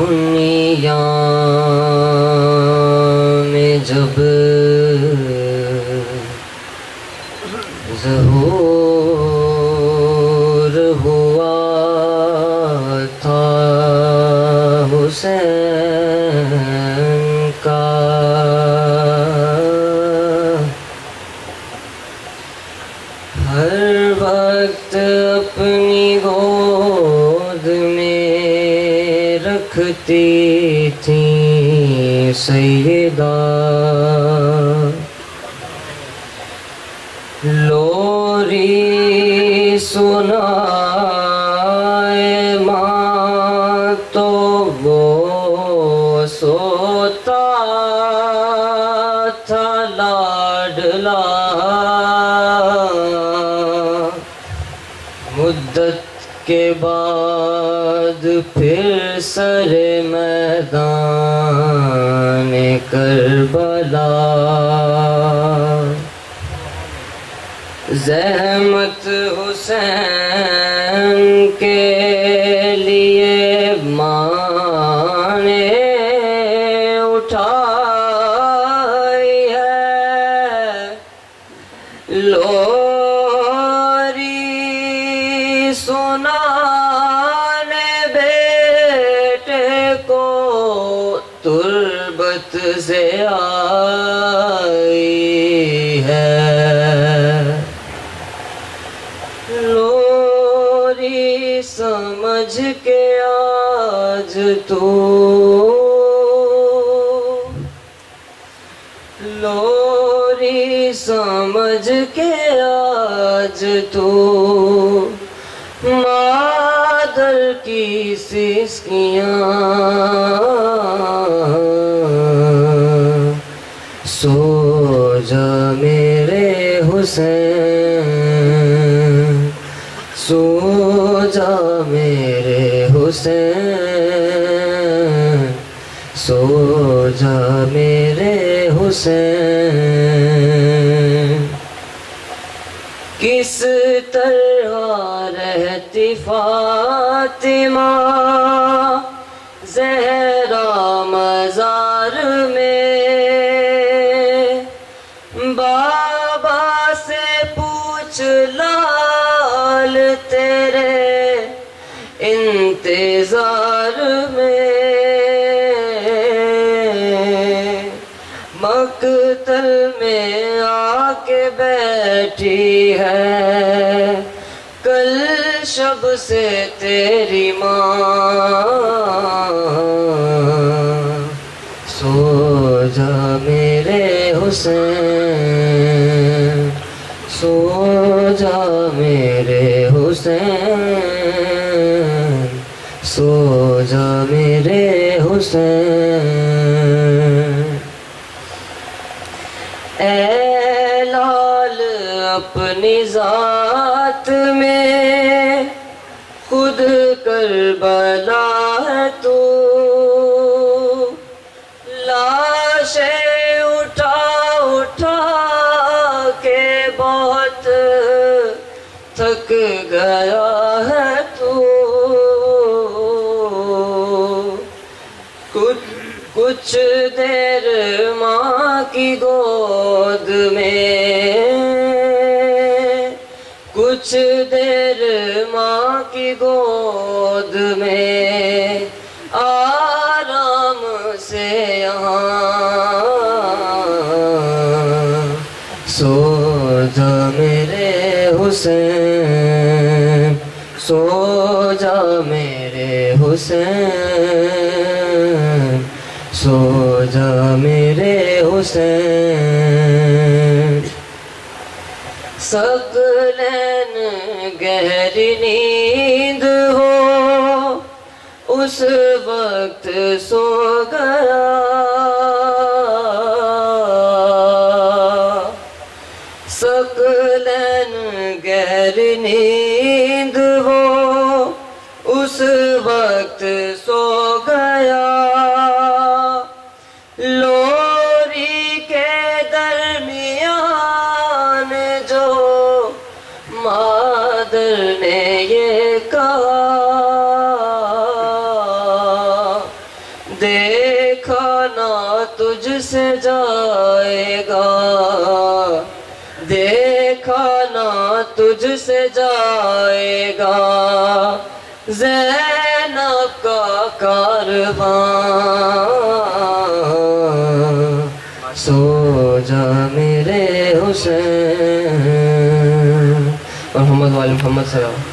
دنیا میں جب ظہور ہوا تھا حسین کا، ہر وقت اپنی گود میں رکھتی تھیں سیدہ، لوری سنائے ماں تو وہ سوتا تھا لاڈلا، مدت کے بعد پھر سر میدان کربلا، زحمت حسین کے لیے ماں نے اٹھائی ہے، لوری سنانے بیٹے کو تربت سے آئی ہے، لوری سمجھ کے آج تو، لوری سمجھ کے آج تو مادر کی سسکیاں، سو جا میرے حسین، سو جا میرے حسین، سو جا میرے حسین، کس طرح رہتی فاطمہ زہرا مزار میں، بابا سے پوچھ لال تیرے انتظار میں، مقتل میں آ کے بیٹھی ہے کل شب سے تیری ماں، سو جا میرے حسین، سو جا میرے حسین، سو جا میرے حسین، اے لال اپنی ذات میں خود کربلا ہے تو، لاشیں اٹھا اٹھا کے بہت تھک گیا ہے تو، کچھ دیر ماں کی گود میں، کچھ دیر ماں کی گود میں آرام سے یہاں، سو جا میرے حسین، سو جا میرے حسین، سو جا میرے حسین، ثقلین گہری نیند ہو اس وقت سو گیا، ثقلین گہری نیند ہو اس وقت سو گیا، لوری کے درمیان جو مادر نے یہ کہا، نہ تجھ سے جائے گا، دیکھا نہ تجھ سے جائے گا، زینب کا کارواں، سو جا میرے حسین۔ اور محمد وال محمد صلی اللہ علیہ وسلم۔